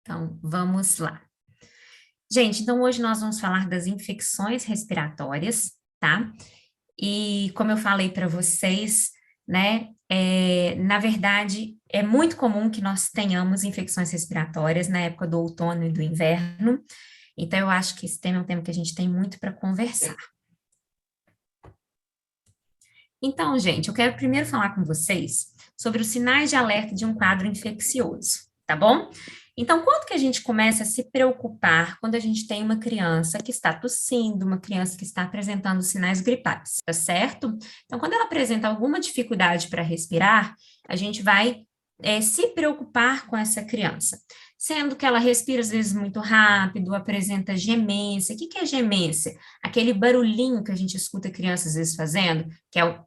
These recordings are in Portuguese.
Então, vamos lá. Gente, então hoje nós vamos falar das infecções respiratórias, tá? E como eu falei para vocês, né, na verdade, é muito comum que nós tenhamos infecções respiratórias na época do outono e do inverno. Então, eu acho que esse tema é um tema que a gente tem muito para conversar. Então, gente, eu quero primeiro falar com vocês sobre os sinais de alerta de um quadro infeccioso, tá bom? Então, quando que a gente começa a se preocupar quando a gente tem uma criança que está tossindo, uma criança que está apresentando sinais gripais, tá certo? Então, quando ela apresenta alguma dificuldade para respirar, a gente vai se preocupar com essa criança, sendo que ela respira às vezes muito rápido, apresenta gemência. O que que é gemência? Aquele barulhinho que a gente escuta crianças às vezes fazendo, que é o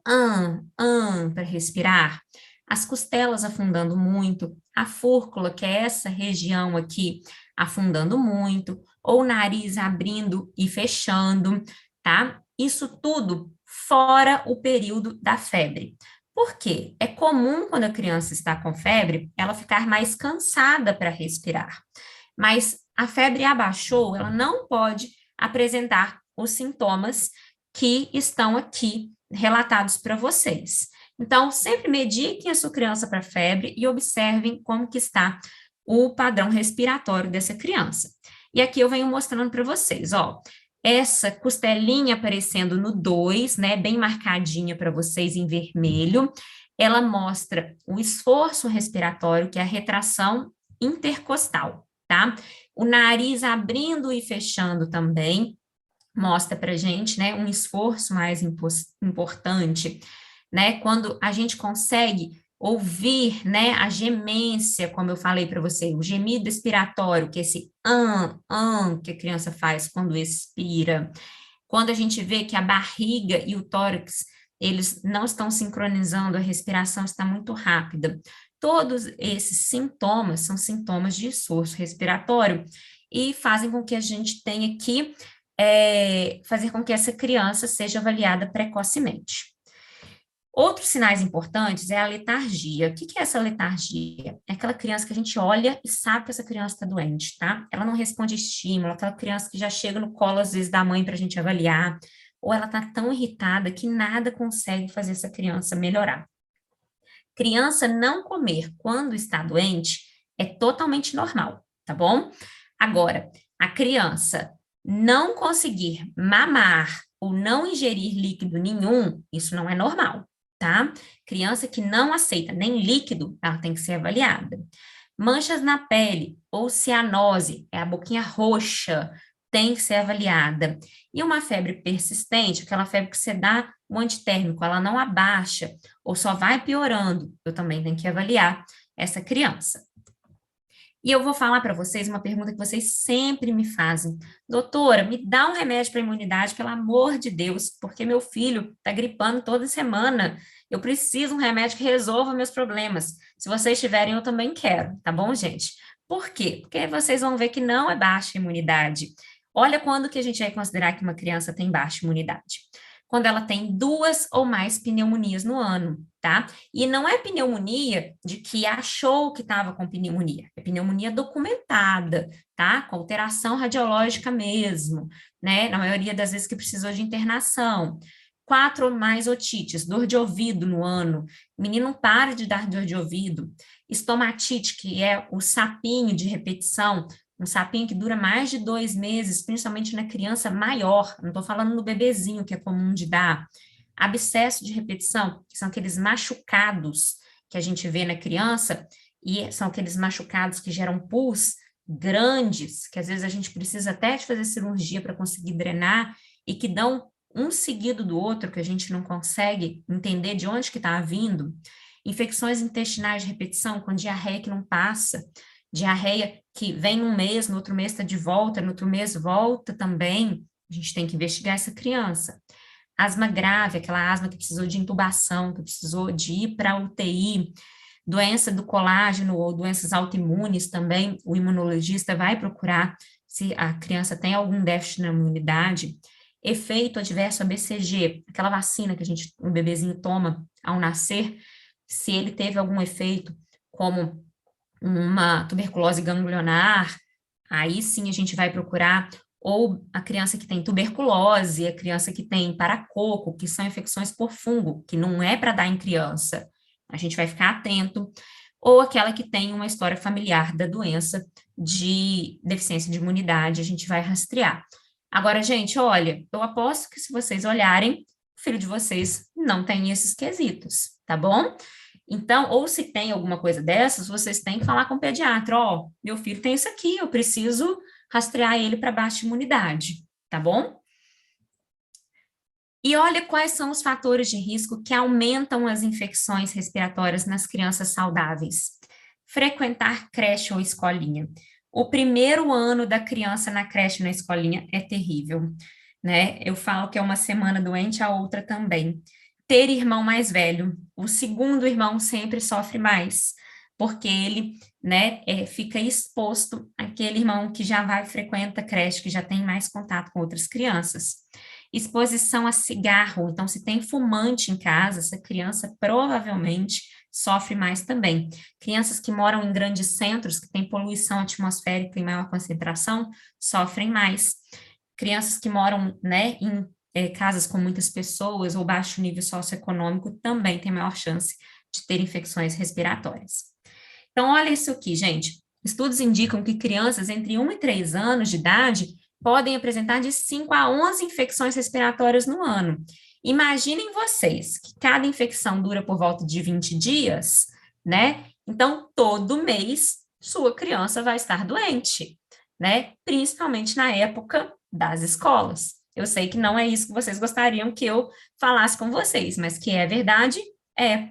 para respirar, as costelas afundando muito, a fúrcula, que é essa região aqui, afundando muito, ou o nariz abrindo e fechando, tá? Isso tudo fora o período da febre. Por quê? É comum quando a criança está com febre, ela ficar mais cansada para respirar. Mas a febre abaixou, ela não pode apresentar os sintomas que estão aqui relatados para vocês. Então, sempre mediquem a sua criança para febre e observem como que está o padrão respiratório dessa criança. E aqui eu venho mostrando para vocês, ó, essa costelinha aparecendo no 2, né, bem marcadinha para vocês em vermelho, ela mostra o esforço respiratório, que é a retração intercostal, tá? O nariz abrindo e fechando também, mostra para gente, né, um esforço mais importante, né, quando a gente consegue ouvir, né, a gemência, como eu falei para você, o gemido expiratório, que é esse que a criança faz quando expira, quando a gente vê que a barriga e o tórax, eles não estão sincronizando, a respiração está muito rápida. Todos esses sintomas são sintomas de esforço respiratório e fazem com que a gente tenha que fazer com que essa criança seja avaliada precocemente. Outros sinais importantes é a letargia. O que que é essa letargia? É aquela criança que a gente olha e sabe que essa criança está doente, tá? Ela não responde estímulo, aquela criança que já chega no colo, às vezes, da mãe para a gente avaliar, ou ela está tão irritada que nada consegue fazer essa criança melhorar. Criança não comer quando está doente é totalmente normal, tá bom? Agora, a criança não conseguir mamar ou não ingerir líquido nenhum, isso não é normal, tá? Criança que não aceita nem líquido, ela tem que ser avaliada. Manchas na pele ou cianose, é a boquinha roxa, tem que ser avaliada. E uma febre persistente, aquela febre que você dá o antitérmico, ela não abaixa ou só vai piorando, eu também tenho que avaliar essa criança. E eu vou falar para vocês uma pergunta que vocês sempre me fazem. Doutora, me dá um remédio para imunidade, pelo amor de Deus, porque meu filho está gripando toda semana. Eu preciso de um remédio que resolva meus problemas. Se vocês tiverem, eu também quero, tá bom, gente? Por quê? Porque vocês vão ver que não é baixa imunidade. Olha quando que a gente vai considerar que uma criança tem baixa imunidade. Quando ela tem 2 ou mais pneumonias no ano, tá? E não é pneumonia de que achou que estava com pneumonia, é pneumonia documentada, tá? Com alteração radiológica mesmo, né? Na maioria das vezes que precisou de internação. 4 ou mais otites, dor de ouvido no ano, menino não para de dar dor de ouvido, estomatite, que é o sapinho de repetição, um sapinho que dura mais de 2 meses, principalmente na criança maior, não estou falando no bebezinho, que é comum de dar. Abscesso de repetição, que são aqueles machucados que a gente vê na criança, e são aqueles machucados que geram pus grandes, que às vezes a gente precisa até de fazer cirurgia para conseguir drenar, e que dão um seguido do outro, que a gente não consegue entender de onde que está vindo. Infecções intestinais de repetição, com diarreia que não passa, diarreia que vem um mês, no outro mês está de volta, no outro mês volta também, a gente tem que investigar essa criança. Asma grave, aquela asma que precisou de intubação, que precisou de ir para a UTI, doença do colágeno ou doenças autoimunes também, o imunologista vai procurar se a criança tem algum déficit na imunidade. Efeito adverso a BCG, aquela vacina que um bebezinho toma ao nascer, se ele teve algum efeito, como uma tuberculose ganglionar, aí sim a gente vai procurar, ou a criança que tem tuberculose, a criança que tem paracoco, que são infecções por fungo, que não é para dar em criança, a gente vai ficar atento, ou aquela que tem uma história familiar da doença de deficiência de imunidade, a gente vai rastrear. Agora, gente, olha, eu aposto que se vocês olharem, o filho de vocês não tem esses quesitos, tá bom? Então, ou se tem alguma coisa dessas, vocês têm que falar com o pediatra, ó, meu filho tem isso aqui, eu preciso rastrear ele para baixa imunidade, tá bom? E olha quais são os fatores de risco que aumentam as infecções respiratórias nas crianças saudáveis. Frequentar creche ou escolinha. O primeiro ano da criança na creche ou na escolinha é terrível, né? Eu falo que é uma semana doente, a outra também. Ter irmão mais velho. O segundo irmão sempre sofre mais, porque ele, né, fica exposto àquele irmão que já vai frequenta creche, que já tem mais contato com outras crianças. Exposição a cigarro. Então, se tem fumante em casa, essa criança provavelmente sofre mais também. Crianças que moram em grandes centros, que têm poluição atmosférica em maior concentração, sofrem mais. Crianças que moram, né, em casas com muitas pessoas ou baixo nível socioeconômico também têm maior chance de ter infecções respiratórias. Então, olha isso aqui, gente. Estudos indicam que crianças entre 1 e 3 anos de idade podem apresentar de 5 a 11 infecções respiratórias no ano. Imaginem vocês que cada infecção dura por volta de 20 dias, né? Então, todo mês, sua criança vai estar doente, né? Principalmente na época das escolas. Eu sei que não é isso que vocês gostariam que eu falasse com vocês, mas que é verdade, é.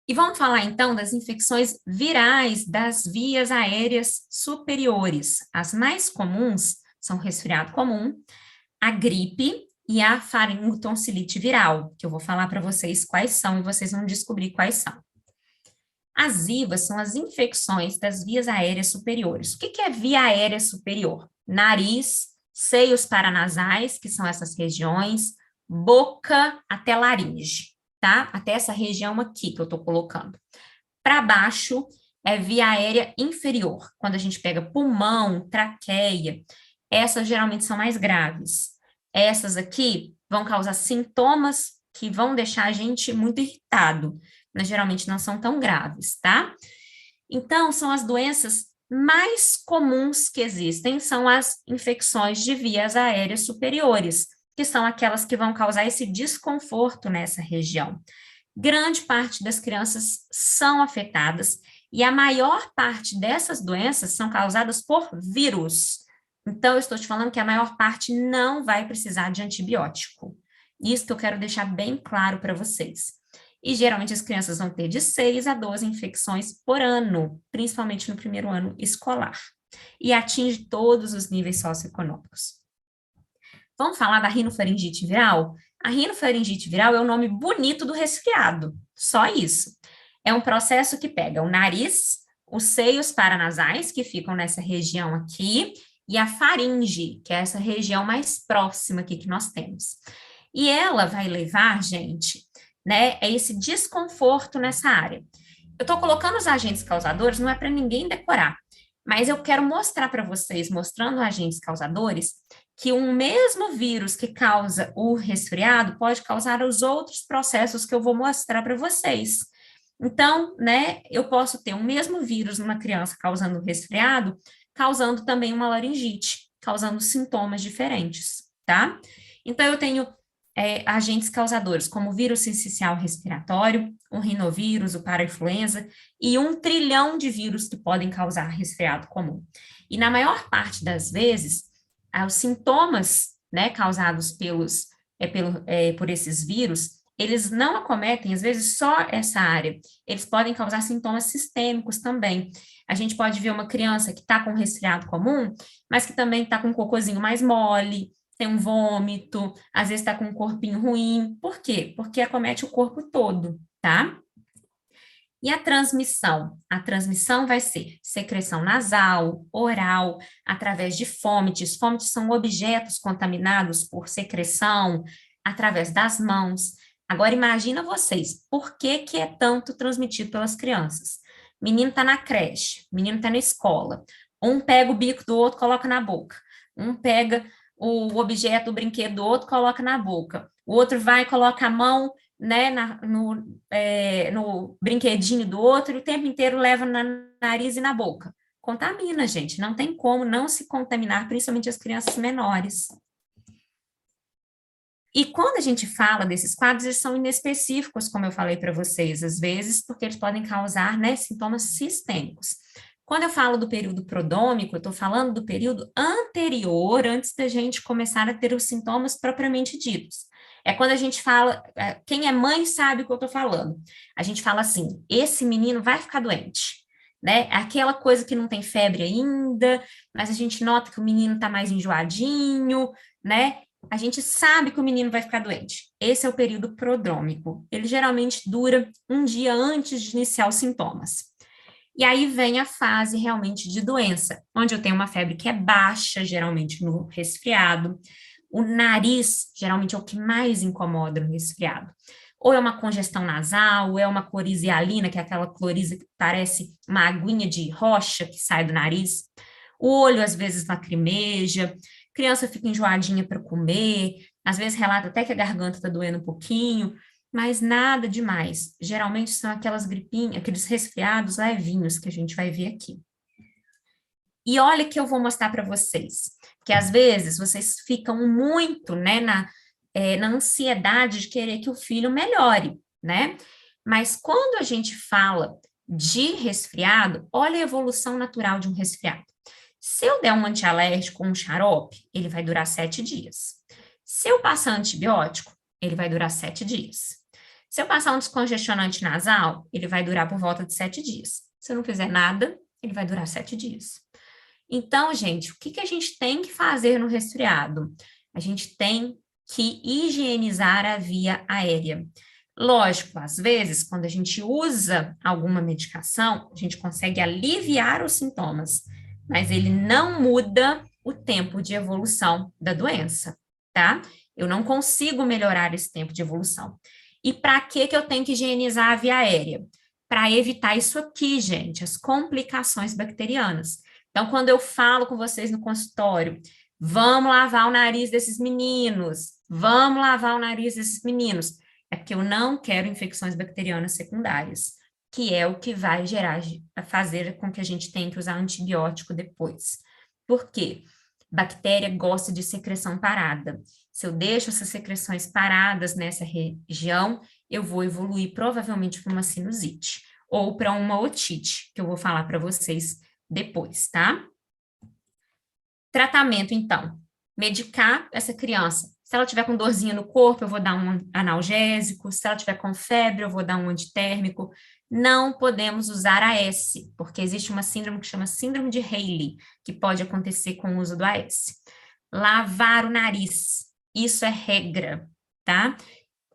E vamos falar então das infecções virais das vias aéreas superiores. As mais comuns são o resfriado comum, a gripe e a faringotonsilite viral, que eu vou falar para vocês quais são e vocês vão descobrir quais são. As VIVAs são as infecções das vias aéreas superiores. O que é via aérea superior? Nariz, seios paranasais, que são essas regiões, boca até laringe, tá? Até essa região aqui que eu estou colocando. Para baixo é via aérea inferior, quando a gente pega pulmão, traqueia, essas geralmente são mais graves. Essas aqui vão causar sintomas que vão deixar a gente muito irritado, mas geralmente não são tão graves, tá? Então, são as doenças mais comuns que existem, são as infecções de vias aéreas superiores, que são aquelas que vão causar esse desconforto nessa região. Grande parte das crianças são afetadas e a maior parte dessas doenças são causadas por vírus. Então, eu estou te falando que a maior parte não vai precisar de antibiótico. Isso que eu quero deixar bem claro para vocês. E geralmente as crianças vão ter de 6 a 12 infecções por ano, principalmente no primeiro ano escolar. E atinge todos os níveis socioeconômicos. Vamos falar da rinofaringite viral? A rinofaringite viral é o nome bonito do resfriado, só isso. É um processo que pega o nariz, os seios paranasais, que ficam nessa região aqui, e a faringe, que é essa região mais próxima aqui que nós temos. E ela vai levar, gente, né, a esse desconforto nessa área. Eu estou colocando os agentes causadores, não é para ninguém decorar, mas eu quero mostrar para vocês, mostrando agentes causadores, que um mesmo vírus que causa o resfriado pode causar os outros processos que eu vou mostrar para vocês. Então, né, eu posso ter o mesmo vírus numa criança causando resfriado, causando também uma laringite, causando sintomas diferentes, tá? Então, eu tenho agentes causadores, como o vírus sincicial respiratório, o rinovírus, o parainfluenza e 1 trilhão de vírus que podem causar resfriado comum. E na maior parte das vezes, os sintomas, né, causados por esses vírus, eles não acometem, às vezes, só essa área. Eles podem causar sintomas sistêmicos também. A gente pode ver uma criança que está com resfriado comum, mas que também está com um cocôzinho mais mole, tem um vômito, às vezes está com um corpinho ruim. Por quê? Porque acomete o corpo todo, tá? E a transmissão? A transmissão vai ser secreção nasal, oral, através de fômites. Fômites são objetos contaminados por secreção, através das mãos. Agora, imagina vocês, por que que é tanto transmitido pelas crianças? Menino está na creche, menino está na escola. Um pega o bico do outro, coloca na boca. Um pega o objeto, o brinquedo do outro, coloca na boca. O outro vai e coloca a mão, né, no brinquedinho do outro e o tempo inteiro leva no nariz e na boca. Contamina, gente. Não tem como não se contaminar, principalmente as crianças menores. E quando a gente fala desses quadros, eles são inespecíficos, como eu falei para vocês, às vezes, porque eles podem causar, né, sintomas sistêmicos. Quando eu falo do período prodômico, eu estou falando do período anterior, antes da gente começar a ter os sintomas propriamente ditos. É quando a gente fala, quem é mãe sabe o que eu estou falando. A gente fala assim, esse menino vai ficar doente, né? Aquela coisa que não tem febre ainda, mas a gente nota que o menino está mais enjoadinho, né? A gente sabe que o menino vai ficar doente. Esse é o período prodrômico. Ele geralmente dura um dia antes de iniciar os sintomas. E aí vem a fase realmente de doença, onde eu tenho uma febre que é baixa, geralmente no resfriado. O nariz, geralmente, é o que mais incomoda no resfriado. Ou é uma congestão nasal, ou é uma coriza hialina, que é aquela coriza que parece uma aguinha de rocha que sai do nariz. O olho, às vezes, lacrimeja, criança fica enjoadinha para comer, às vezes relata até que a garganta está doendo um pouquinho, mas nada demais. Geralmente são aquelas gripinhas, aqueles resfriados levinhos que a gente vai ver aqui. E olha que eu vou mostrar para vocês, que às vezes vocês ficam muito, né, na ansiedade de querer que o filho melhore, né? Mas quando a gente fala de resfriado, olha a evolução natural de um resfriado. Se eu der um antialérgico ou um xarope, ele vai durar 7 dias. Se eu passar antibiótico, ele vai durar 7 dias. Se eu passar um descongestionante nasal, ele vai durar por volta de 7 dias. Se eu não fizer nada, ele vai durar 7 dias. Então, gente, o que a gente tem que fazer no resfriado? A gente tem que higienizar a via aérea. Lógico, às vezes, quando a gente usa alguma medicação, a gente consegue aliviar os sintomas, mas ele não muda o tempo de evolução da doença, tá? Eu não consigo melhorar esse tempo de evolução. E para que eu tenho que higienizar a via aérea? Para evitar isso aqui, gente, as complicações bacterianas. Então, quando eu falo com vocês no consultório, vamos lavar o nariz desses meninos, vamos lavar o nariz desses meninos, é porque eu não quero infecções bacterianas secundárias, que é o que vai fazer com que a gente tenha que usar antibiótico depois. Por quê? Bactéria gosta de secreção parada. Se eu deixo essas secreções paradas nessa região, eu vou evoluir provavelmente para uma sinusite ou para uma otite, que eu vou falar para vocês depois, tá? Tratamento, então. Medicar essa criança. Se ela tiver com dorzinha no corpo, eu vou dar um analgésico. Se ela tiver com febre, eu vou dar um antitérmico. Não podemos usar AS, porque existe uma síndrome que chama síndrome de Hailey, que pode acontecer com o uso do AS. Lavar o nariz. Isso é regra, tá?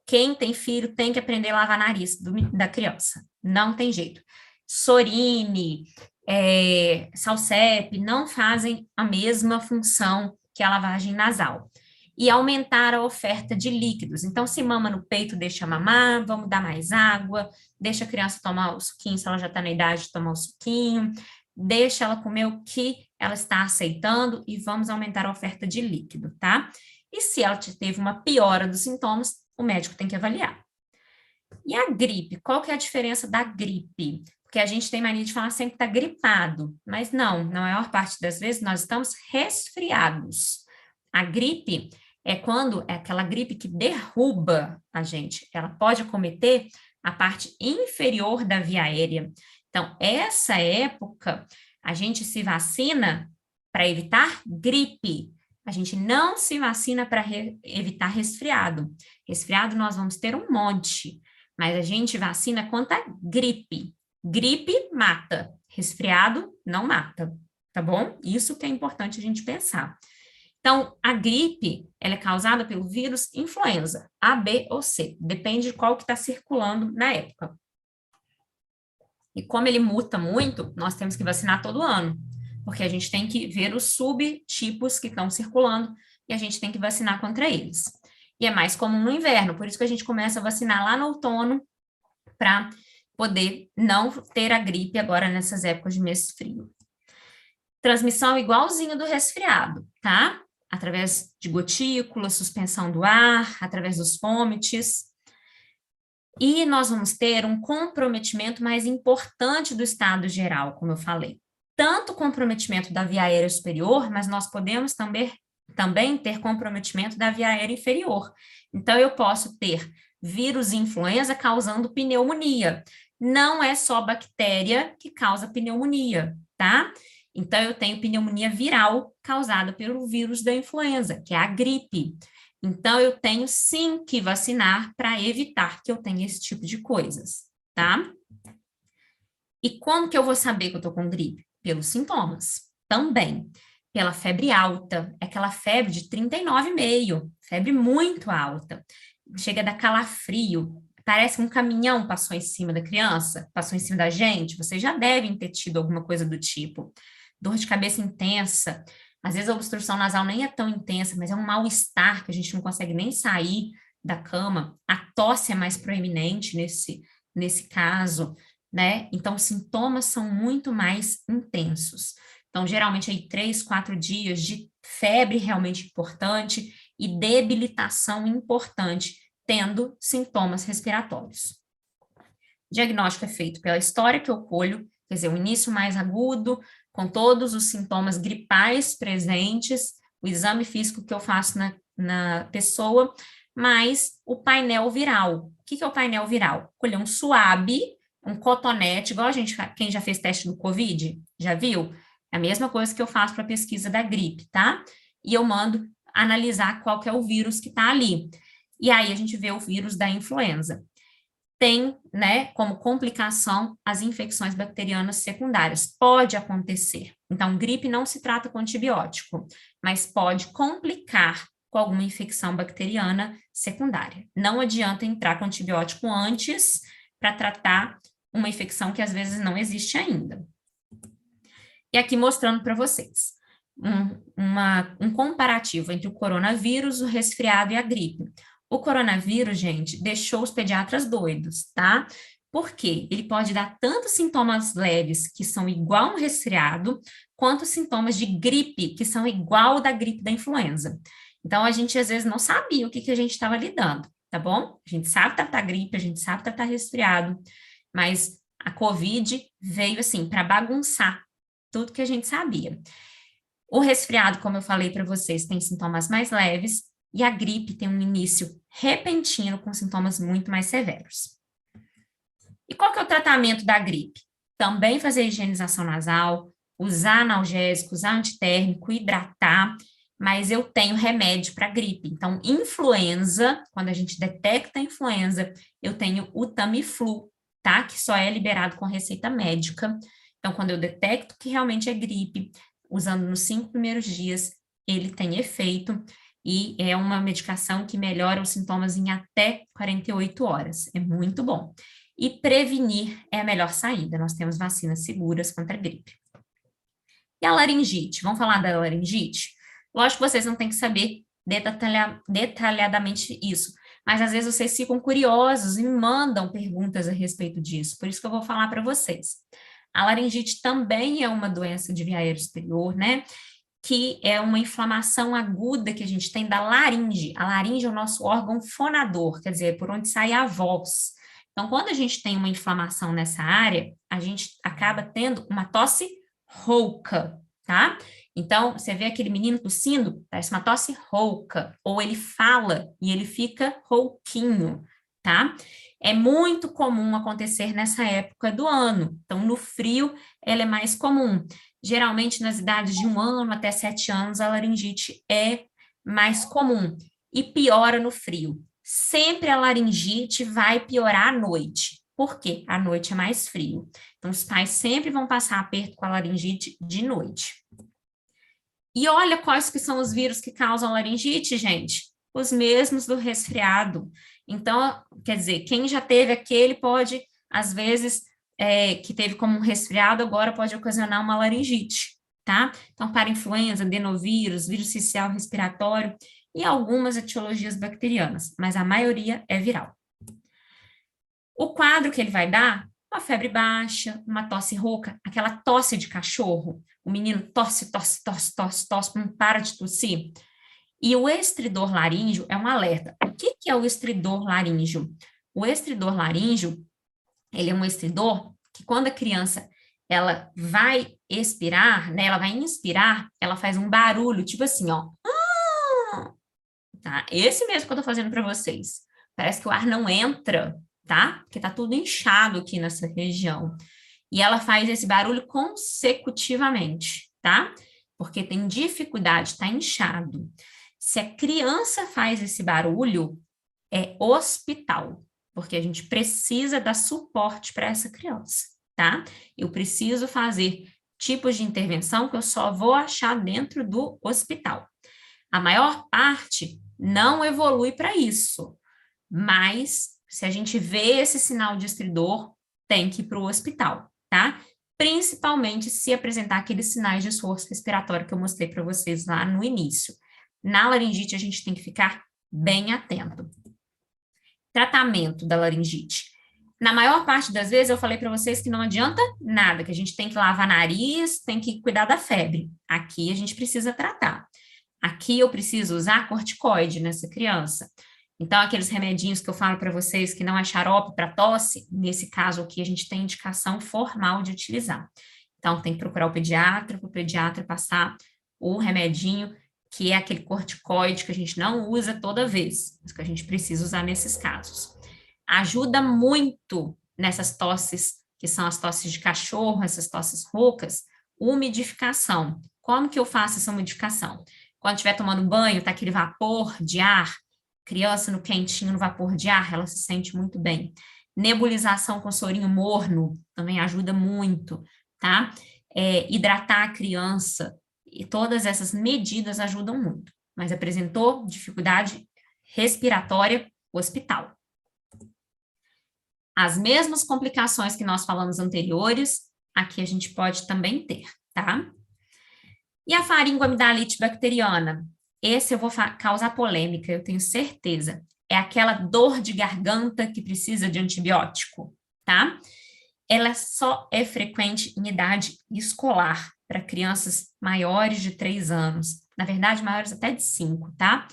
Quem tem filho tem que aprender a lavar o nariz da criança. Não tem jeito. Sorine, Salsep não fazem a mesma função que a lavagem nasal. E aumentar a oferta de líquidos. Então, se mama no peito, deixa mamar, vamos dar mais água, deixa a criança tomar o suquinho, se ela já está na idade de tomar o suquinho, deixa ela comer o que ela está aceitando e vamos aumentar a oferta de líquido, tá? E se ela teve uma piora dos sintomas, o médico tem que avaliar. E a gripe? Qual que é a diferença da gripe? Porque a gente tem mania de falar sempre que está gripado, mas não, na maior parte das vezes nós estamos resfriados. A gripe é quando é aquela gripe que derruba a gente, ela pode acometer a parte inferior da via aérea. Então, essa época, a gente se vacina para evitar gripe. A gente não se vacina para evitar resfriado. Resfriado nós vamos ter um monte, mas a gente vacina contra gripe. Gripe mata, resfriado não mata, tá bom? Isso que é importante a gente pensar. Então, a gripe, ela é causada pelo vírus influenza, A, B ou C, depende de qual que está circulando na época. E como ele muta muito, nós temos que vacinar todo ano, porque a gente tem que ver os subtipos que estão circulando e a gente tem que vacinar contra eles. E é mais comum no inverno, por isso que a gente começa a vacinar lá no outono para poder não ter a gripe agora nessas épocas de mês frio. Transmissão igualzinha do resfriado, tá? Através de gotículas, suspensão do ar, através dos vômitos. E nós vamos ter um comprometimento mais importante do estado geral, como eu falei. Tanto o comprometimento da via aérea superior, mas nós podemos também ter comprometimento da via aérea inferior. Então, eu posso ter vírus e influenza causando pneumonia. Não é só bactéria que causa pneumonia, tá? Então, eu tenho pneumonia viral causada pelo vírus da influenza, que é a gripe. Então, eu tenho sim que vacinar para evitar que eu tenha esse tipo de coisas, tá? E como que eu vou saber que eu tô com gripe? Pelos sintomas, também. Pela febre alta, é aquela febre de 39,5, febre muito alta. Chega a dar calafrio, parece que um caminhão passou em cima da criança, passou em cima da gente. Vocês já devem ter tido alguma coisa do tipo. Dor de cabeça intensa. Às vezes a obstrução nasal nem é tão intensa, mas é um mal-estar que a gente não consegue nem sair da cama. A tosse é mais proeminente nesse caso, né? Então, os sintomas são muito mais intensos. Então, geralmente, aí 3, 4 dias de febre realmente importante e debilitação importante, tendo sintomas respiratórios. O diagnóstico é feito pela história que eu colho, quer dizer, o início mais agudo, com todos os sintomas gripais presentes, o exame físico que eu faço na pessoa, mais o painel viral. O que é o painel viral? Colher um suave, um cotonete, igual a gente, quem já fez teste do Covid, já viu? É a mesma coisa que eu faço para pesquisa da gripe, tá? E eu mando analisar qual que é o vírus que está ali. E aí a gente vê o vírus da influenza. Tem, né, como complicação as infecções bacterianas secundárias. Pode acontecer. Então, gripe não se trata com antibiótico, mas pode complicar com alguma infecção bacteriana secundária. Não adianta entrar com antibiótico antes para tratar uma infecção que às vezes não existe ainda. E aqui mostrando para vocês um comparativo entre o coronavírus, o resfriado e a gripe. O coronavírus, gente, deixou os pediatras doidos, tá? Por quê? Ele pode dar tanto sintomas leves, que são igual um resfriado, quanto sintomas de gripe, que são igual da gripe da influenza. Então, a gente às vezes não sabia o que a gente estava lidando, tá bom? A gente sabe tratar gripe, a gente sabe tratar resfriado, mas a Covid veio assim para bagunçar tudo que a gente sabia. O resfriado, como eu falei para vocês, tem sintomas mais leves e a gripe tem um início repentino com sintomas muito mais severos. E qual que é o tratamento da gripe? Também fazer higienização nasal, usar analgésico, usar antitérmico, hidratar, mas eu tenho remédio para gripe. Então, influenza, quando a gente detecta a influenza, eu tenho o Tamiflu, tá? Que só é liberado com receita médica. Então, quando eu detecto que realmente é gripe, usando nos 5 primeiros dias, ele tem efeito e é uma medicação que melhora os sintomas em até 48 horas. É muito bom. E prevenir é a melhor saída. Nós temos vacinas seguras contra a gripe. E a laringite? Vamos falar da laringite? Lógico que vocês não têm que saber detalhadamente isso, mas às vezes vocês ficam curiosos e me mandam perguntas a respeito disso, por isso que eu vou falar para vocês. A laringite também é uma doença de via aérea superior, né? Que é uma inflamação aguda que a gente tem da laringe. A laringe é o nosso órgão fonador, quer dizer, por onde sai a voz. Então, quando a gente tem uma inflamação nessa área, a gente acaba tendo uma tosse rouca, tá? Então, você vê aquele menino tossindo, parece uma tosse rouca, ou ele fala e ele fica rouquinho, tá? É muito comum acontecer nessa época do ano. Então, no frio, ela é mais comum. Geralmente, nas idades de 1 ano até 7 anos, a laringite é mais comum e piora no frio. Sempre a laringite vai piorar à noite. Por quê? À noite é mais frio. Então, os pais sempre vão passar aperto com a laringite de noite. E olha quais que são os vírus que causam laringite, gente. Os mesmos do resfriado. Então, quer dizer, quem já teve aquele pode, às vezes, que teve como um resfriado, agora pode ocasionar uma laringite, tá? Então, para influenza, adenovírus, vírus sincial respiratório e algumas etiologias bacterianas, mas a maioria é viral. O quadro que ele vai dar uma febre baixa, uma tosse rouca, aquela tosse de cachorro, o menino tosse, tosse, tosse, tosse, tosse, não para de tossir. E o estridor laríngeo é um alerta. O que que é o estridor laríngeo? O estridor laríngeo, ele é um estridor que quando a criança ela vai expirar, né, ela vai inspirar, ela faz um barulho, tipo assim, ó. Tá? Esse mesmo que eu tô fazendo para vocês. Parece que o ar não entra, tá? Porque tá tudo inchado aqui nessa região. E ela faz esse barulho consecutivamente, tá? Porque tem dificuldade, tá inchado. Se a criança faz esse barulho, é hospital, porque a gente precisa dar suporte para essa criança, tá? Eu preciso fazer tipos de intervenção que eu só vou achar dentro do hospital. A maior parte não evolui para isso, mas se a gente vê esse sinal de estridor, tem que ir para o hospital, tá? Principalmente se apresentar aqueles sinais de esforço respiratório que eu mostrei para vocês lá no início. Na laringite, a gente tem que ficar bem atento. Tratamento da laringite. Na maior parte das vezes, eu falei para vocês que não adianta nada, que a gente tem que lavar nariz, tem que cuidar da febre. Aqui a gente precisa tratar. Aqui eu preciso usar corticoide nessa criança. Então, aqueles remedinhos que eu falo para vocês que não é xarope para tosse, nesse caso aqui a gente tem indicação formal de utilizar. Então, tem que procurar o pediatra, para o pediatra passar o remedinho, que é aquele corticoide que a gente não usa toda vez, mas que a gente precisa usar nesses casos. Ajuda muito nessas tosses, que são as tosses de cachorro, essas tosses roucas, umidificação. Como que eu faço essa umidificação? Quando estiver tomando banho, tá aquele vapor de ar, criança no quentinho, no vapor de ar, ela se sente muito bem. Nebulização com sorinho morno também ajuda muito, tá? Hidratar a criança, e todas essas medidas ajudam muito. Mas apresentou dificuldade respiratória, hospital. As mesmas complicações que nós falamos anteriores, aqui a gente pode também ter, tá? E a faringoamidalite bacteriana? Esse eu vou causar polêmica, eu tenho certeza. É aquela dor de garganta que precisa de antibiótico, tá? Ela só é frequente em idade escolar, para crianças maiores de 3 anos. Na verdade, maiores até de 5, tá?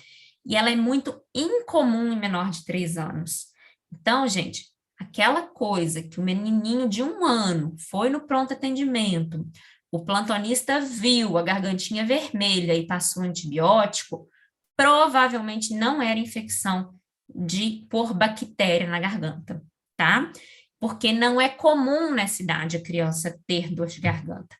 E ela é muito incomum em menor de 3 anos. Então, gente, aquela coisa que o menininho de 1 ano foi no pronto atendimento, o plantonista viu a gargantinha vermelha e passou antibiótico, provavelmente não era infecção por bactéria na garganta, tá? Porque não é comum nessa idade a criança ter dor de garganta.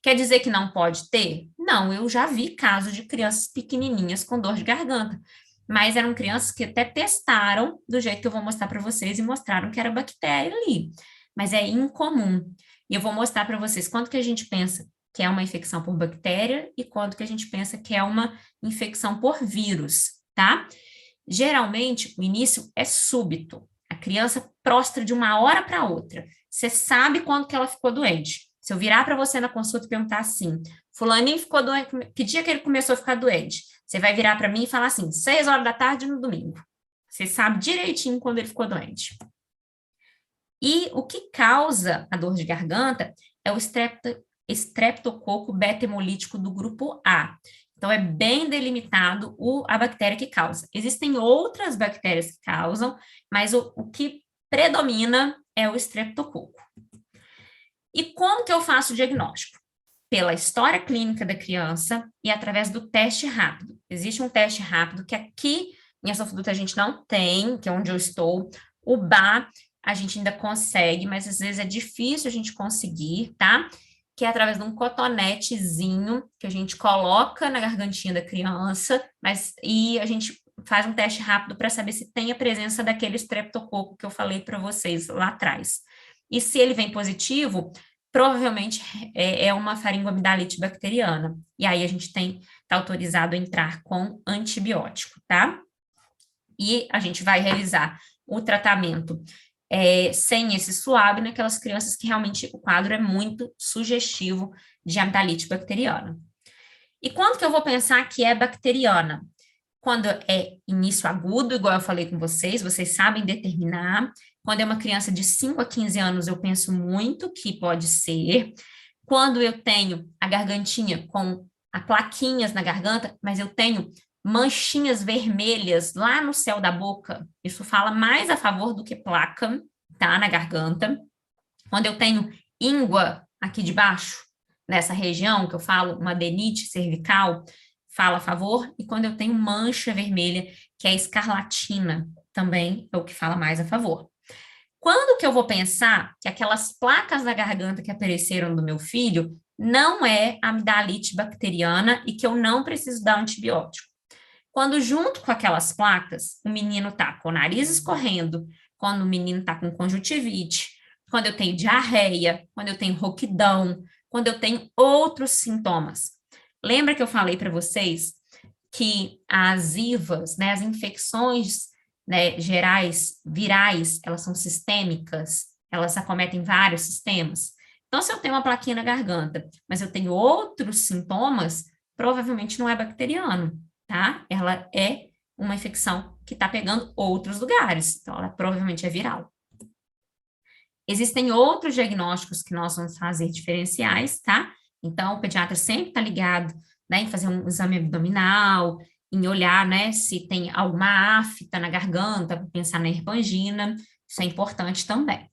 Quer dizer que não pode ter? Não, eu já vi casos de crianças pequenininhas com dor de garganta, mas eram crianças que até testaram do jeito que eu vou mostrar para vocês e mostraram que era bactéria ali, mas é incomum. E eu vou mostrar para vocês quanto que a gente pensa que é uma infecção por bactéria e quanto que a gente pensa que é uma infecção por vírus, tá? Geralmente, o início é súbito. A criança prostra de uma hora para outra. Você sabe quando que ela ficou doente. Se eu virar para você na consulta e perguntar assim, fulaninho ficou doente, que dia que ele começou a ficar doente? Você vai virar para mim e falar assim, 6 horas da tarde no domingo. Você sabe direitinho quando ele ficou doente. E o que causa a dor de garganta é o estreptococo beta-hemolítico do grupo A. Então, é bem delimitado a bactéria que causa. Existem outras bactérias que causam, mas o que predomina é o estreptococo. E como que eu faço o diagnóstico? Pela história clínica da criança e através do teste rápido. Existe um teste rápido que aqui em Assofuduta a gente não tem, que é onde eu estou. O BA a gente ainda consegue, mas às vezes é difícil a gente conseguir, tá? Que é através de um cotonetezinho que a gente coloca na gargantinha da criança, e a gente faz um teste rápido para saber se tem a presença daquele estreptococo que eu falei para vocês lá atrás. E se ele vem positivo, provavelmente é uma faringoamidalite bacteriana. E aí a gente está autorizado a entrar com antibiótico, tá? E a gente vai realizar o tratamento sem esse suave naquelas crianças que realmente o quadro é muito sugestivo de amidalite bacteriana. E quando que eu vou pensar que é bacteriana? Quando é início agudo, igual eu falei com vocês sabem determinar, Quando é uma criança de 5 a 15 anos, eu penso muito que pode ser. Quando eu tenho a gargantinha com plaquinhas na garganta, mas eu tenho manchinhas vermelhas lá no céu da boca, isso fala mais a favor do que placa, tá? Na garganta. Quando eu tenho íngua aqui de baixo, nessa região que eu falo, uma adenite cervical, fala a favor. E quando eu tenho mancha vermelha, que é a escarlatina, também é o que fala mais a favor. Quando que eu vou pensar que aquelas placas na garganta que apareceram do meu filho não é amidalite bacteriana e que eu não preciso dar antibiótico? Quando junto com aquelas placas, o menino tá com o nariz escorrendo, quando o menino tá com conjuntivite, quando eu tenho diarreia, quando eu tenho rouquidão, quando eu tenho outros sintomas. Lembra que eu falei para vocês que as IVAs, né, as infecções, né, gerais, virais, elas são sistêmicas, elas acometem vários sistemas. Então, se eu tenho uma plaquinha na garganta, mas eu tenho outros sintomas, provavelmente não é bacteriano, tá? Ela é uma infecção que está pegando outros lugares, então ela provavelmente é viral. Existem outros diagnósticos que nós vamos fazer diferenciais, tá? Então, o pediatra sempre está ligado, né, em fazer um exame abdominal, em olhar, né, se tem alguma afta na garganta, para pensar na herpangina, isso é importante também.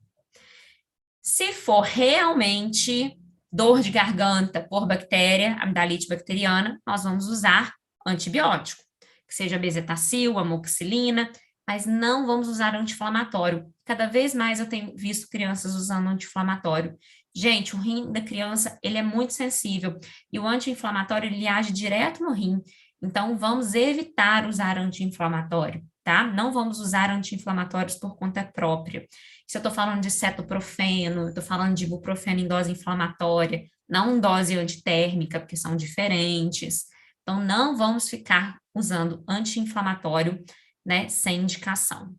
Se for realmente dor de garganta por bactéria, amidalite bacteriana, nós vamos usar antibiótico, que seja bezetacil, amoxicilina, mas não vamos usar anti-inflamatório. Cada vez mais eu tenho visto crianças usando anti-inflamatório. Gente, o rim da criança, ele é muito sensível, e o anti-inflamatório, ele age direto no rim. Então, vamos evitar usar anti-inflamatório, tá? Não vamos usar anti-inflamatórios por conta própria. Se eu estou falando de cetoprofeno, eu estou falando de ibuprofeno em dose inflamatória, não em dose antitérmica, porque são diferentes. Então, não vamos ficar usando anti-inflamatório, né, sem indicação.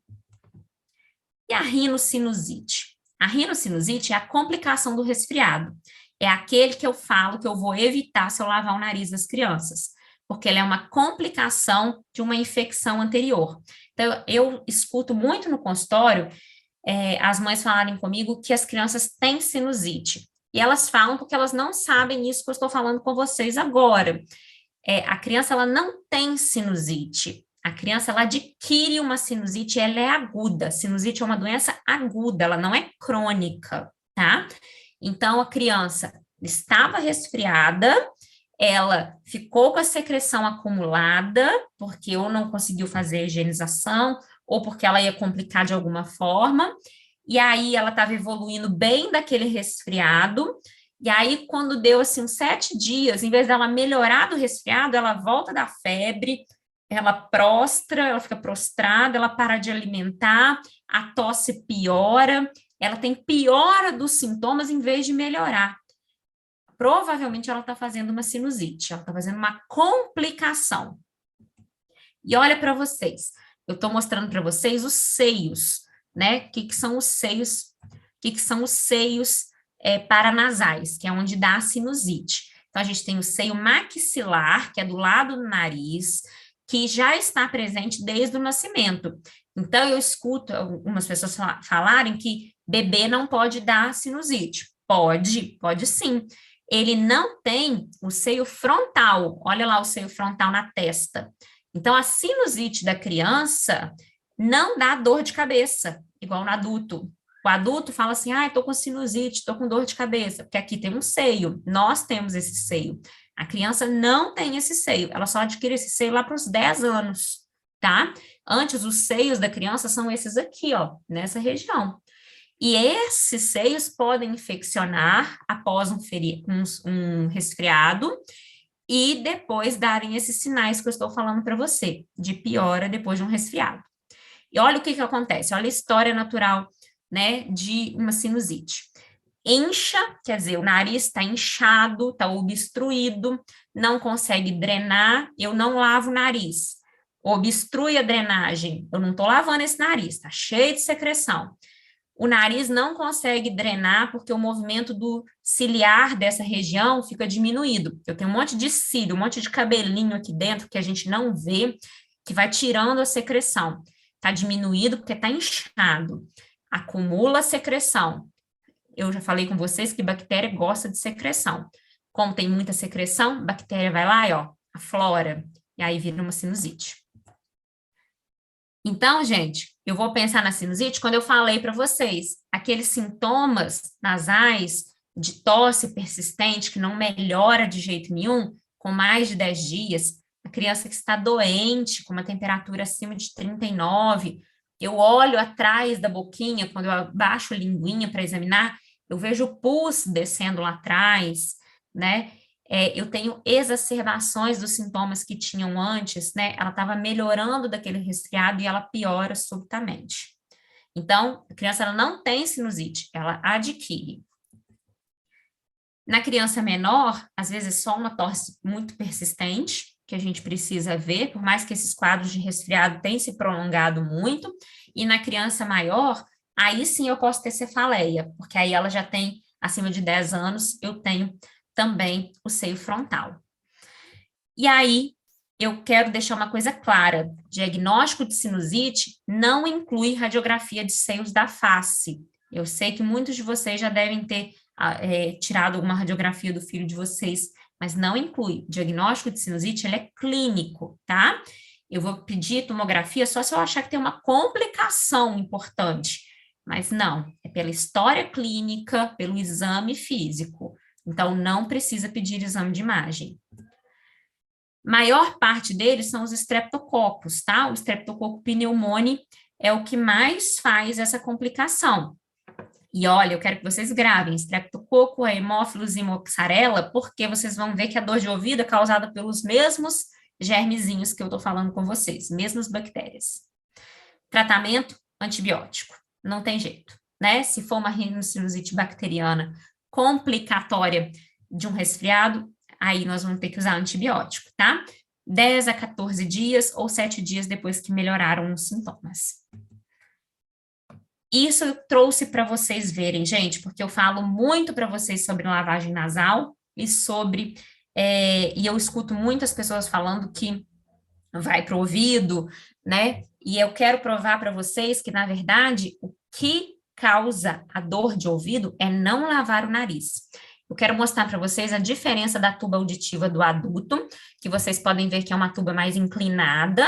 E a rinocinusite? A rinocinusite é a complicação do resfriado. É aquele que eu falo que eu vou evitar se eu lavar o nariz das crianças, porque ele é uma complicação de uma infecção anterior. Então, eu escuto muito no consultório as mães falarem comigo que as crianças têm sinusite. E elas falam porque elas não sabem isso que eu estou falando com vocês agora. A criança, ela não tem sinusite. A criança, ela adquire uma sinusite, ela é aguda. Sinusite é uma doença aguda, ela não é crônica, tá? Então, a criança estava resfriada, ela ficou com a secreção acumulada, porque ou não conseguiu fazer a higienização, ou porque ela ia complicar de alguma forma, e aí ela estava evoluindo bem daquele resfriado, e aí quando deu assim uns 7 dias, em vez dela melhorar do resfriado, ela volta da febre, ela prostra, ela fica prostrada, ela para de alimentar, a tosse piora, ela tem piora dos sintomas em vez de melhorar. Provavelmente ela está fazendo uma sinusite, ela está fazendo uma complicação. E olha para vocês, eu estou mostrando para vocês os seios, né? O que são os seios? O que são os seios paranasais, que é onde dá a sinusite. Então, a gente tem o seio maxilar, que é do lado do nariz, que já está presente desde o nascimento. Então, eu escuto algumas pessoas falarem que bebê não pode dar sinusite. Pode sim. Ele não tem o seio frontal. Olha lá o seio frontal na testa. Então, a sinusite da criança não dá dor de cabeça, igual no adulto. O adulto fala assim, estou com sinusite, estou com dor de cabeça, porque aqui tem um seio, nós temos esse seio. A criança não tem esse seio, ela só adquire esse seio lá para os 10 anos, tá? Antes, os seios da criança são esses aqui, ó, nessa região. E esses seios podem infeccionar após um resfriado, e depois darem esses sinais que eu estou falando para você, de piora depois de um resfriado. E olha o que acontece, olha a história natural, né, de uma sinusite. Incha, quer dizer, o nariz está inchado, está obstruído, não consegue drenar, eu não lavo o nariz. Obstrui a drenagem, eu não estou lavando esse nariz, está cheio de secreção. O nariz não consegue drenar porque o movimento do ciliar dessa região fica diminuído. Eu tenho um monte de cílio, um monte de cabelinho aqui dentro que a gente não vê, que vai tirando a secreção. Está diminuído porque está inchado. acumula secreção. Eu já falei com vocês que bactéria gosta de secreção. Como tem muita secreção, bactéria vai lá e, ó, aflora, e aí vira uma sinusite. Então, gente, eu vou pensar na sinusite quando eu falei para vocês, aqueles sintomas nasais de tosse persistente que não melhora de jeito nenhum, com mais de 10 dias, a criança que está doente, com uma temperatura acima de 39, eu olho atrás da boquinha, quando eu abaixo a linguinha para examinar, eu vejo o pus descendo lá atrás, né? Eu tenho exacerbações dos sintomas que tinham antes, né? Ela estava melhorando daquele resfriado e ela piora subitamente. Então, a criança ela não tem sinusite, ela adquire. Na criança menor, às vezes é só uma tosse muito persistente, que a gente precisa ver, por mais que esses quadros de resfriado tenham se prolongado muito, e na criança maior, aí sim eu posso ter cefaleia, porque aí ela já tem acima de 10 anos, eu tenho também o seio frontal. E aí, eu quero deixar uma coisa clara: diagnóstico de sinusite não inclui radiografia de seios da face. Eu sei que muitos de vocês já devem ter tirado alguma radiografia do filho de vocês, mas não inclui. Diagnóstico de sinusite, ele é clínico, tá? Eu vou pedir tomografia só se eu achar que tem uma complicação importante, mas não, é pela história clínica, pelo exame físico. Então, não precisa pedir exame de imagem. Maior parte deles são os streptococcus, tá? O Streptococcus pneumoniae é o que mais faz essa complicação. E olha, eu quero que vocês gravem Streptococcus, Haemophilus e Moxarella, porque vocês vão ver que a dor de ouvido é causada pelos mesmos germezinhos que eu tô falando com vocês, mesmas bactérias. Tratamento antibiótico, não tem jeito, né? Se for uma rinocinusite bacteriana complicatória de um resfriado, aí nós vamos ter que usar antibiótico, tá? 10 a 14 dias ou 7 dias depois que melhoraram os sintomas. Isso eu trouxe para vocês verem, gente, porque eu falo muito para vocês sobre lavagem nasal e sobre. E eu escuto muitas pessoas falando que vai para o ouvido, né? E eu quero provar para vocês que, na verdade, o que causa a dor de ouvido é não lavar o nariz. Eu quero mostrar para vocês a diferença da tuba auditiva do adulto, que vocês podem ver que é uma tuba mais inclinada,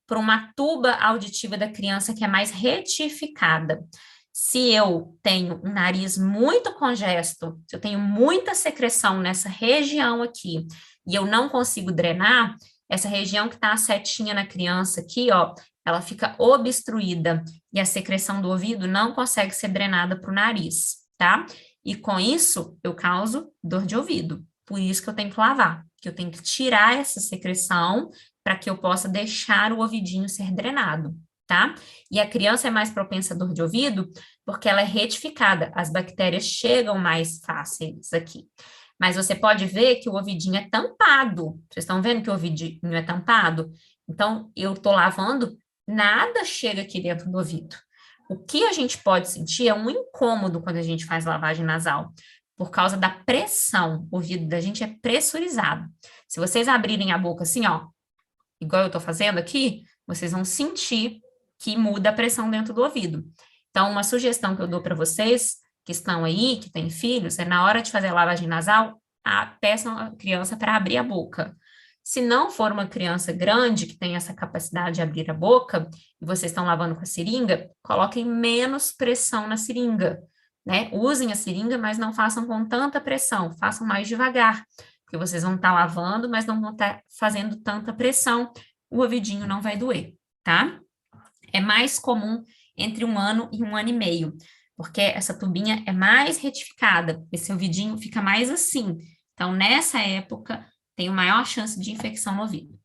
para uma tuba auditiva da criança que é mais retificada. Se eu tenho um nariz muito congesto, se eu tenho muita secreção nessa região aqui, e eu não consigo drenar, essa região que está a setinha na criança aqui, ó, ela fica obstruída e a secreção do ouvido não consegue ser drenada para o nariz, tá? E com isso, eu causo dor de ouvido. Por isso que eu tenho que lavar, que eu tenho que tirar essa secreção para que eu possa deixar o ouvidinho ser drenado, tá? E a criança é mais propensa a dor de ouvido porque ela é retificada, as bactérias chegam mais fáceis aqui. Mas você pode ver que o ouvidinho é tampado. Vocês estão vendo que o ouvidinho é tampado? Então, eu estou lavando, nada chega aqui dentro do ouvido. O que a gente pode sentir é um incômodo quando a gente faz lavagem nasal, por causa da pressão. O ouvido da gente é pressurizado. Se vocês abrirem a boca assim, ó, igual eu estou fazendo aqui, vocês vão sentir que muda a pressão dentro do ouvido. Então, uma sugestão que eu dou para vocês que estão aí, que têm filhos, é na hora de fazer a lavagem nasal, peçam a criança para abrir a boca. Se não for uma criança grande que tem essa capacidade de abrir a boca, e vocês estão lavando com a seringa, coloquem menos pressão na seringa, né? Usem a seringa, mas não façam com tanta pressão, façam mais devagar, porque vocês vão estar lavando, mas não vão estar fazendo tanta pressão, o ouvidinho não vai doer, tá? É mais comum entre 1 ano e 1 ano e meio, porque essa tubinha é mais retificada, esse ouvidinho fica mais assim. Então, nessa época, tem maior chance de infecção no ouvido.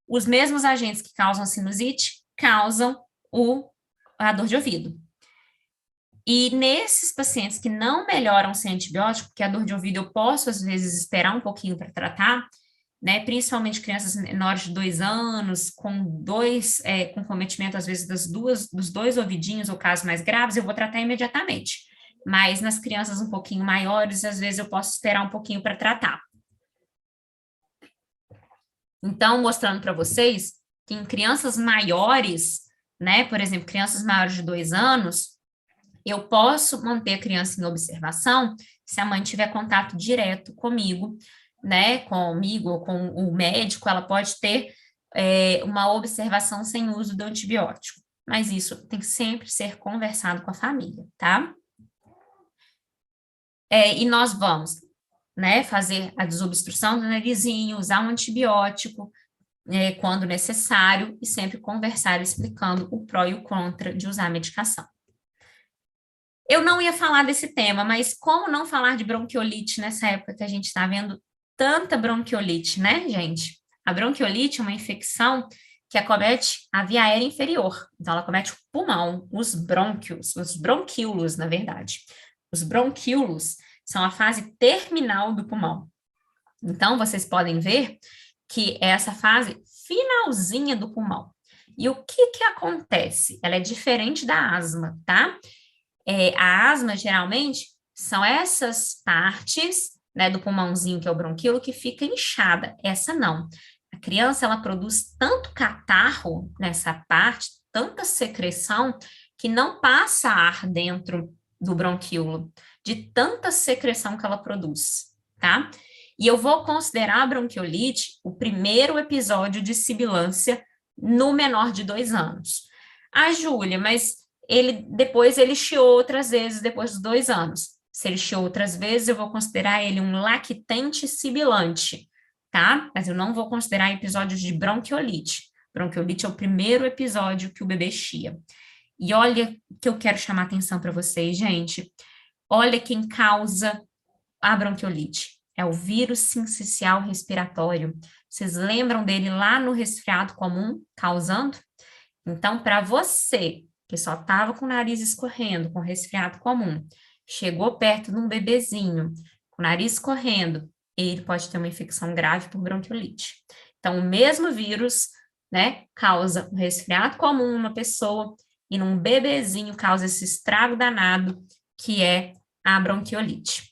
Os mesmos agentes que causam sinusite causam a dor de ouvido. E nesses pacientes que não melhoram sem antibiótico, porque a dor de ouvido eu posso, às vezes, esperar um pouquinho para tratar, né, principalmente crianças menores de 2 anos, com cometimento, às vezes, dos 2 ouvidinhos, ou casos mais graves, eu vou tratar imediatamente. Mas nas crianças um pouquinho maiores, às vezes eu posso esperar um pouquinho para tratar. Então, mostrando para vocês que em crianças maiores, né, por exemplo, crianças maiores de 2 anos, Eu posso manter a criança em observação se a mãe tiver contato direto comigo, né, comigo ou com o médico, ela pode ter uma observação sem uso do antibiótico. Mas isso tem que sempre ser conversado com a família, tá? E nós vamos, né, fazer a desobstrução do narizinho, usar um antibiótico, quando necessário, e sempre conversar explicando o pró e o contra de usar a medicação. Eu não ia falar desse tema, mas como não falar de bronquiolite nessa época que a gente está vendo tanta bronquiolite, né, gente? A bronquiolite é uma infecção que acomete a via aérea inferior. Então, ela acomete o pulmão, os brônquios, os bronquíolos, na verdade. Os bronquíolos são a fase terminal do pulmão. Então, vocês podem ver que é essa fase finalzinha do pulmão. E o que que acontece? Ela é diferente da asma, tá? A asma, geralmente, são essas partes, né, do pulmãozinho, que é o bronquíolo, que fica inchada. Essa não. A criança, ela produz tanto catarro nessa parte, tanta secreção, que não passa ar dentro do bronquíolo, de tanta secreção que ela produz, tá? E eu vou considerar a bronquiolite o primeiro episódio de sibilância no menor de 2 anos. Ah, Júlia, mas depois ele chiou outras vezes depois dos 2 anos. Se ele chiou outras vezes, eu vou considerar ele um lactente sibilante, tá? Mas eu não vou considerar episódios de bronquiolite. Bronquiolite é o primeiro episódio que o bebê chia. E olha que eu quero chamar atenção para vocês, gente. Olha quem causa a bronquiolite. É o vírus sincicial respiratório. Vocês lembram dele lá no resfriado comum causando? Então, para você que só estava com o nariz escorrendo, com resfriado comum, chegou perto de um bebezinho, com o nariz escorrendo, ele pode ter uma infecção grave por bronquiolite. Então, o mesmo vírus, né, causa um resfriado comum numa pessoa e num bebezinho causa esse estrago danado, que é a bronquiolite.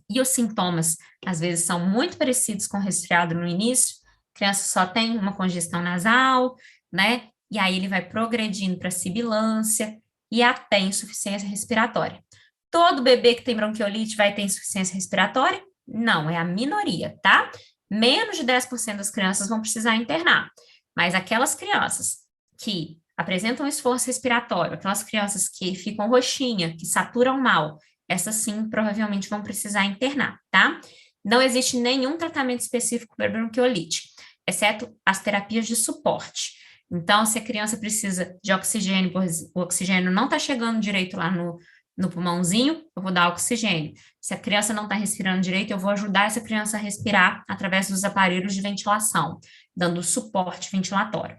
E os sintomas, às vezes, são muito parecidos com resfriado no início, a criança só tem uma congestão nasal, né? E aí ele vai progredindo para sibilância e até insuficiência respiratória. Todo bebê que tem bronquiolite vai ter insuficiência respiratória? Não, é a minoria, tá? Menos de 10% das crianças vão precisar internar. Mas aquelas crianças que apresentam esforço respiratório, aquelas crianças que ficam roxinha, que saturam mal, essas sim provavelmente vão precisar internar, tá? Não existe nenhum tratamento específico para bronquiolite, exceto as terapias de suporte. Então, se a criança precisa de oxigênio, pois o oxigênio não está chegando direito lá no pulmãozinho, eu vou dar oxigênio. Se a criança não está respirando direito, eu vou ajudar essa criança a respirar através dos aparelhos de ventilação, dando suporte ventilatório.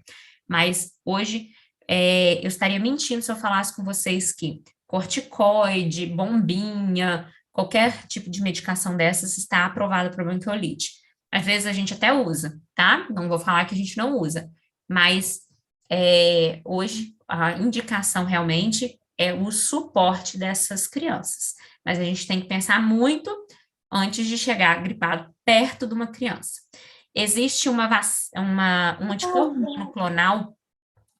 Mas hoje eu estaria mentindo se eu falasse com vocês que corticoide, bombinha, qualquer tipo de medicação dessas está aprovada para bronquiolite. Às vezes a gente até usa, tá? Não vou falar que a gente não usa, mas hoje a indicação realmente é o suporte dessas crianças. Mas a gente tem que pensar muito antes de chegar gripado perto de uma criança. Existe um anticorpo monoclonal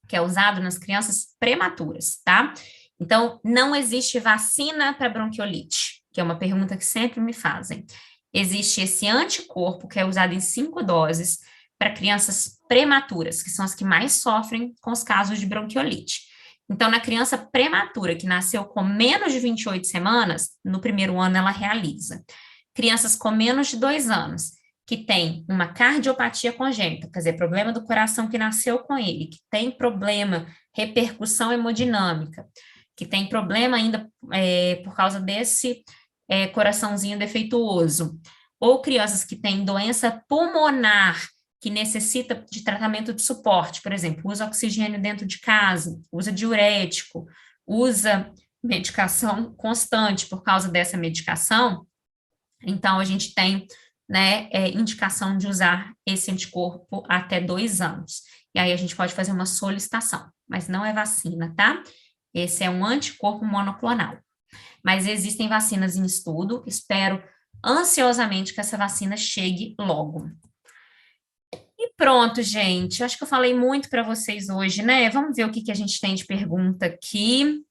que é usado nas crianças prematuras, tá? Então, não existe vacina para bronquiolite, que é uma pergunta que sempre me fazem. Existe esse anticorpo que é usado em 5 doses para crianças prematuras, que são as que mais sofrem com os casos de bronquiolite. Então, na criança prematura, que nasceu com menos de 28 semanas, no primeiro ano ela realiza. Crianças com menos de 2 anos, que tem uma cardiopatia congênita, quer dizer, problema do coração que nasceu com ele, que tem problema, repercussão hemodinâmica, que tem problema ainda por causa desse coraçãozinho defeituoso, ou crianças que têm doença pulmonar, que necessita de tratamento de suporte, por exemplo, usa oxigênio dentro de casa, usa diurético, usa medicação constante por causa dessa medicação, então a gente tem, né, indicação de usar esse anticorpo até 2 anos. E aí a gente pode fazer uma solicitação, mas não é vacina, tá? Esse é um anticorpo monoclonal. Mas existem vacinas em estudo, espero ansiosamente que essa vacina chegue logo. E pronto, gente. Acho que eu falei muito para vocês hoje, né? Vamos ver o que a gente tem de pergunta aqui.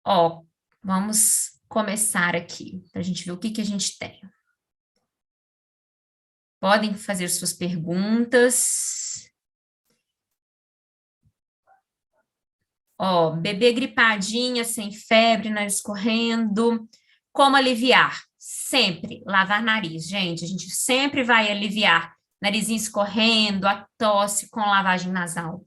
Ó, vamos começar aqui, para a gente ver o que que a gente tem. Podem fazer suas perguntas. Ó, bebê gripadinha, sem febre, nariz escorrendo. Como aliviar? Sempre lavar nariz, gente. A gente sempre vai aliviar narizinho escorrendo, a tosse com lavagem nasal.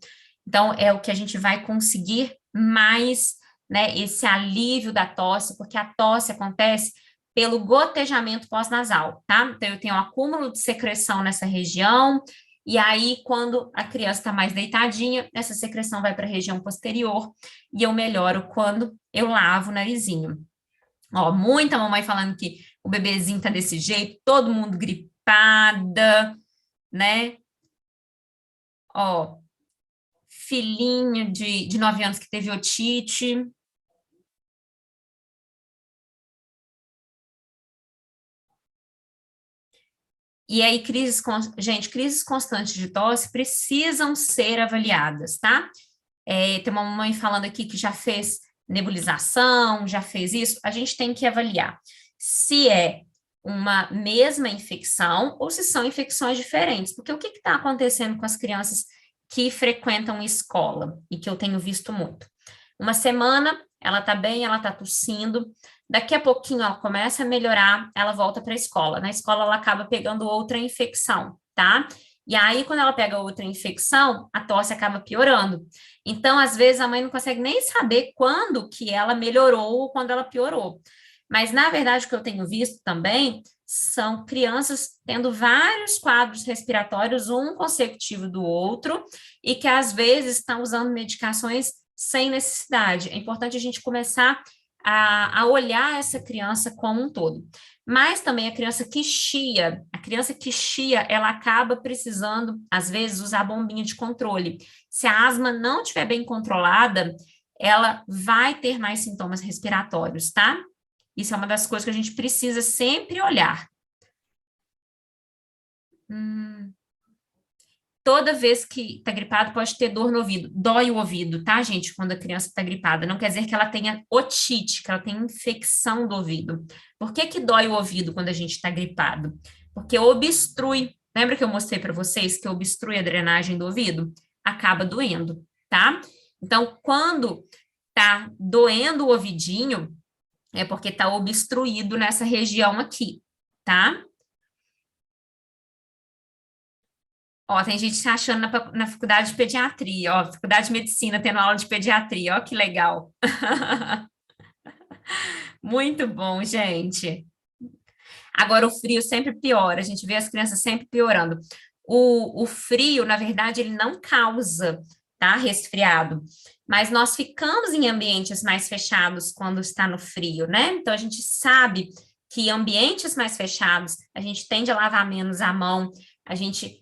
Então, é o que a gente vai conseguir mais, né, esse alívio da tosse, porque a tosse acontece pelo gotejamento pós-nasal, tá? Então, eu tenho um acúmulo de secreção nessa região, e aí, quando a criança está mais deitadinha, essa secreção vai para a região posterior, e eu melhoro quando eu lavo o narizinho. Ó, muita mamãe falando que o bebezinho tá desse jeito, todo mundo gripada, né? Ó, filhinho de 9 anos que teve otite. E aí, gente, crises constantes de tosse precisam ser avaliadas, tá? Tem uma mãe falando aqui que já fez nebulização, já fez isso. A gente tem que avaliar se é uma mesma infecção ou se são infecções diferentes. Porque o que está acontecendo com as crianças que frequentam escola e que eu tenho visto muito? Uma semana ela tá bem, ela tá tossindo, daqui a pouquinho ela começa a melhorar, ela volta para a escola. Na escola ela acaba pegando outra infecção, tá? E aí, quando ela pega outra infecção, a tosse acaba piorando. Então, às vezes, a mãe não consegue nem saber quando que ela melhorou ou quando ela piorou. Mas, na verdade, o que eu tenho visto também são crianças tendo vários quadros respiratórios, um consecutivo do outro, e que às vezes estão usando medicações sem necessidade. É importante a gente começar a olhar essa criança como um todo. Mas também a criança que chia, ela acaba precisando, às vezes, usar bombinha de controle. Se a asma não estiver bem controlada, ela vai ter mais sintomas respiratórios, tá? Isso é uma das coisas que a gente precisa sempre olhar. Hum, Toda vez que está gripado, pode ter dor no ouvido. Dói o ouvido, tá, gente? Quando a criança está gripada. Não quer dizer que ela tenha otite, que ela tenha infecção do ouvido. Por que que dói o ouvido quando a gente está gripado? Porque obstrui. Lembra que eu mostrei para vocês que obstrui a drenagem do ouvido? Acaba doendo, tá? Então, quando tá doendo o ouvidinho, é porque tá obstruído nessa região aqui, tá? Ó, tem gente se achando na faculdade de pediatria, ó, faculdade de medicina tendo aula de pediatria, ó, que legal. Muito bom, gente. Agora, o frio sempre piora, a gente vê as crianças sempre piorando. O frio, na verdade, ele não causa, tá, resfriado, mas nós ficamos em ambientes mais fechados quando está no frio, né? Então, a gente sabe que ambientes mais fechados, a gente tende a lavar menos a mão, a gente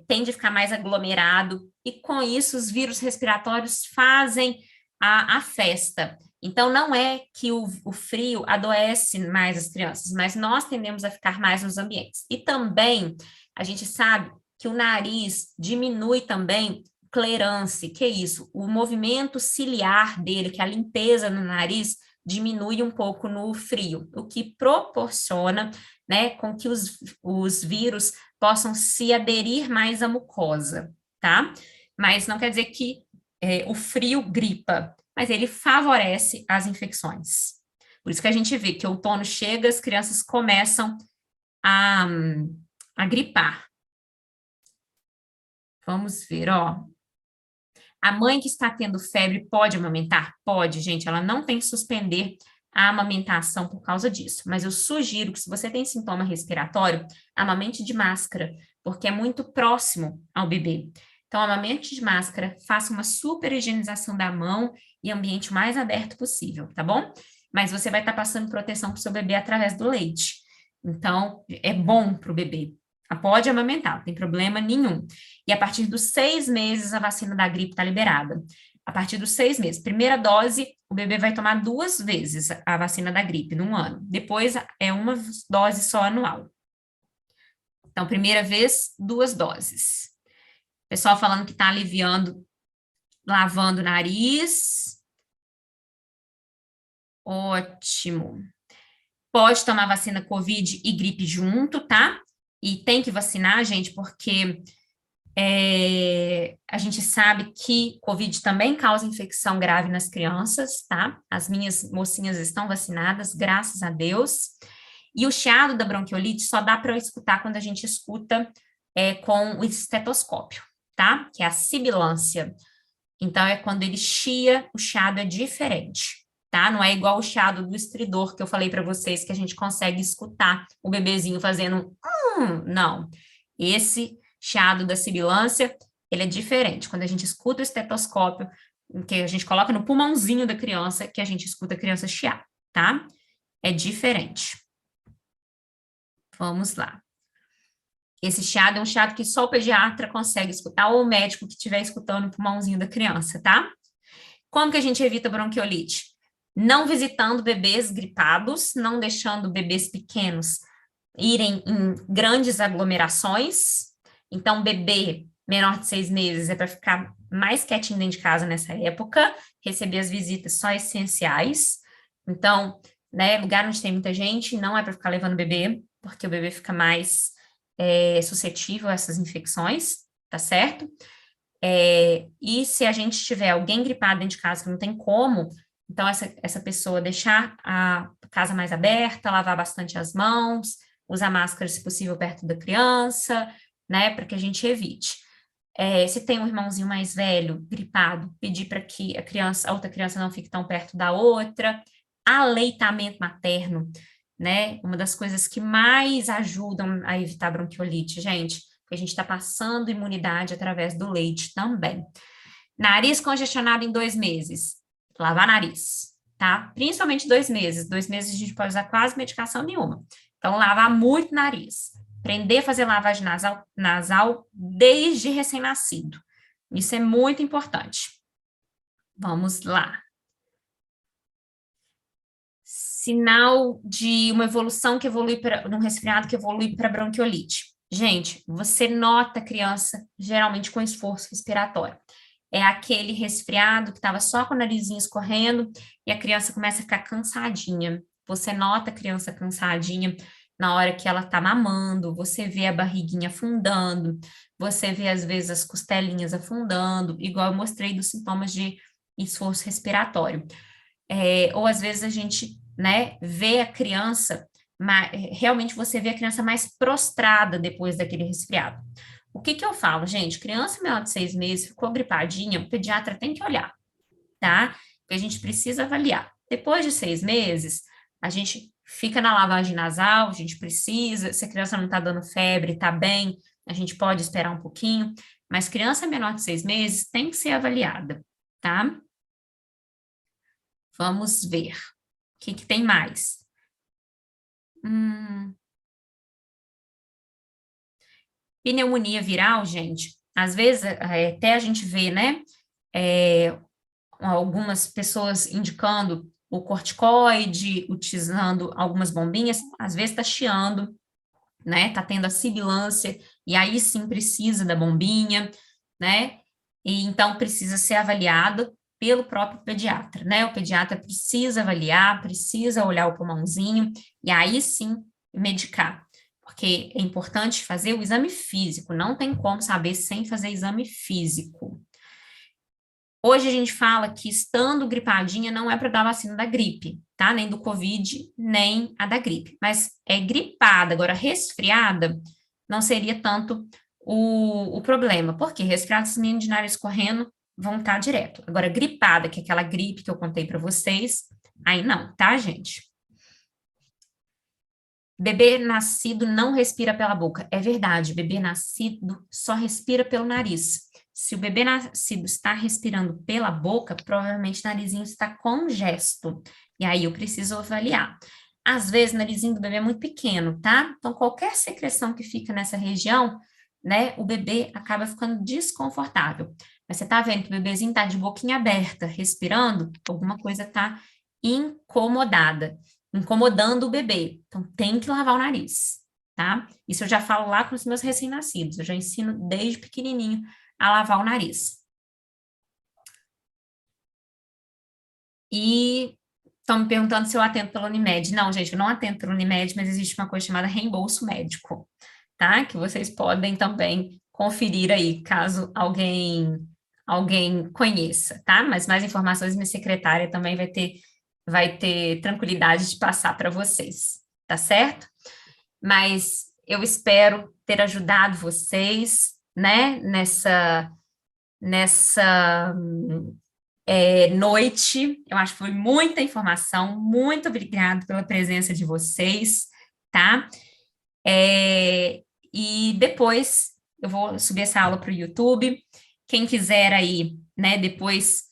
tende a ficar mais aglomerado, e com isso os vírus respiratórios fazem a festa. Então, não é que o frio adoece mais as crianças, mas nós tendemos a ficar mais nos ambientes. E também, a gente sabe que o nariz diminui também clerance, que é isso? O movimento ciliar dele, que é a limpeza no nariz, diminui um pouco no frio, o que proporciona, né, com que os vírus possam se aderir mais à mucosa, tá? Mas não quer dizer que o frio gripa, mas ele favorece as infecções. Por isso que a gente vê que o outono chega, as crianças começam a, a gripar. Vamos ver, ó. A mãe que está tendo febre pode amamentar? Pode, gente. Ela não tem que suspender a amamentação por causa disso. Mas eu sugiro que, se você tem sintoma respiratório, amamente de máscara, porque é muito próximo ao bebê. Então, amamente de máscara, faça uma super higienização da mão e ambiente o mais aberto possível, tá bom? Mas você vai estar passando proteção para o seu bebê através do leite. Então, é bom para o bebê. Pode amamentar, não tem problema nenhum. E a partir dos 6 meses, a vacina da gripe está liberada. A partir dos 6 meses. Primeira dose, o bebê vai tomar 2 vezes a vacina da gripe num ano. Depois, é uma dose só anual. Então, primeira vez, 2 doses. Pessoal falando que está aliviando, lavando o nariz. Ótimo. Pode tomar vacina COVID e gripe junto, tá? E tem que vacinar, gente, porque a gente sabe que COVID também causa infecção grave nas crianças, tá? As minhas mocinhas estão vacinadas, graças a Deus. E o chiado da bronquiolite só dá para escutar quando a gente escuta com o estetoscópio, tá? Que é a sibilância. Então, é quando ele chia, o chiado é diferente, tá? Não é igual o chiado do estridor que eu falei para vocês, que a gente consegue escutar o bebezinho fazendo não. Esse chiado da sibilância, ele é diferente. Quando a gente escuta o estetoscópio, que a gente coloca no pulmãozinho da criança, que a gente escuta a criança chiar, tá? É diferente. Vamos lá. Esse chiado é um chiado que só o pediatra consegue escutar, ou o médico que estiver escutando o pulmãozinho da criança, tá? Como que a gente evita bronquiolite? Não visitando bebês gripados, não deixando bebês pequenos irem em grandes aglomerações. Então, bebê menor de 6 meses é para ficar mais quietinho dentro de casa nessa época, receber as visitas só essenciais. Então, né, lugar onde tem muita gente, não é para ficar levando bebê, porque o bebê fica mais suscetível a essas infecções, tá certo? E se a gente tiver alguém gripado dentro de casa que não tem como, então essa pessoa deixar a casa mais aberta, lavar bastante as mãos, usar máscara, se possível, perto da criança, né, para que a gente evite. Se tem um irmãozinho mais velho, gripado, pedir para que a outra criança não fique tão perto da outra. Aleitamento materno, né, uma das coisas que mais ajudam a evitar bronquiolite, gente, porque a gente está passando imunidade através do leite também. Nariz congestionado em 2 meses, lavar nariz, tá? Principalmente 2 meses. 2 meses a gente pode usar quase medicação nenhuma. Então, lavar muito nariz. Aprender a fazer lavagem nasal desde recém-nascido. Isso é muito importante. Vamos lá. Sinal de uma evolução que evolui para um resfriado que evolui para bronquiolite. Gente, você nota a criança geralmente com esforço respiratório. É aquele resfriado que estava só com o narizinho escorrendo e a criança começa a ficar cansadinha. Você nota a criança cansadinha na hora que ela está mamando, você vê a barriguinha afundando, você vê às vezes as costelinhas afundando, igual eu mostrei dos sintomas de esforço respiratório. Ou às vezes a gente, né, vê a criança, realmente você vê a criança mais prostrada depois daquele resfriado. O que que eu falo, gente? Criança menor de 6 meses ficou gripadinha, o pediatra tem que olhar, tá? Porque a gente precisa avaliar. Depois de 6 meses, a gente fica na lavagem nasal, a gente precisa, se a criança não tá dando febre, tá bem, a gente pode esperar um pouquinho, mas criança menor de 6 meses tem que ser avaliada, tá? Vamos ver. O que que tem mais? Pneumonia viral, gente, às vezes até a gente vê, né? é, Algumas pessoas indicando o corticoide, utilizando algumas bombinhas, às vezes está chiando, né? Está tendo a sibilância, e aí sim precisa da bombinha, né? E então precisa ser avaliado pelo próprio pediatra, né? O pediatra precisa avaliar, precisa olhar o pulmãozinho, e aí sim medicar. Porque é importante fazer o exame físico, não tem como saber sem fazer exame físico. Hoje a gente fala que estando gripadinha não é para dar vacina da gripe, tá? Nem do Covid, nem a da gripe. Mas é gripada, agora resfriada, não seria tanto o problema. Porque resfriado, esses meninos de nariz correndo vão estar direto. Agora, gripada, que é aquela gripe que eu contei para vocês, aí não, tá, gente? Bebê nascido não respira pela boca. É verdade, bebê nascido só respira pelo nariz. Se o bebê nascido está respirando pela boca, provavelmente o narizinho está congesto. E aí eu preciso avaliar. Às vezes, o narizinho do bebê é muito pequeno, tá? Então, qualquer secreção que fica nessa região, né, o bebê acaba ficando desconfortável. Mas você tá vendo que o bebezinho tá de boquinha aberta, respirando, alguma coisa tá incomodada, incomodando o bebê. Então, tem que lavar o nariz, tá? Isso eu já falo lá com os meus recém-nascidos. Eu já ensino desde pequenininho a lavar o nariz. E estão me perguntando se eu atendo pela Unimed. Não, gente, eu não atendo pela Unimed, mas existe uma coisa chamada reembolso médico, tá? Que vocês podem também conferir aí, caso alguém conheça, tá? Mas mais informações, minha secretária também vai ter tranquilidade de passar para vocês, tá certo? Mas eu espero ter ajudado vocês, né, nessa noite. Eu acho que foi muita informação. Muito obrigada pela presença de vocês, tá? E depois eu vou subir essa aula para o YouTube. Quem quiser aí, né, depois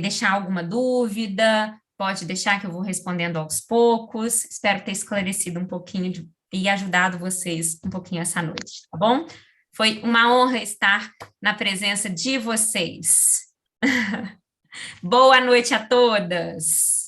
deixar alguma dúvida, pode deixar que eu vou respondendo aos poucos. Espero ter esclarecido um pouquinho e ajudado vocês um pouquinho essa noite, tá bom? Foi uma honra estar na presença de vocês. Boa noite a todas!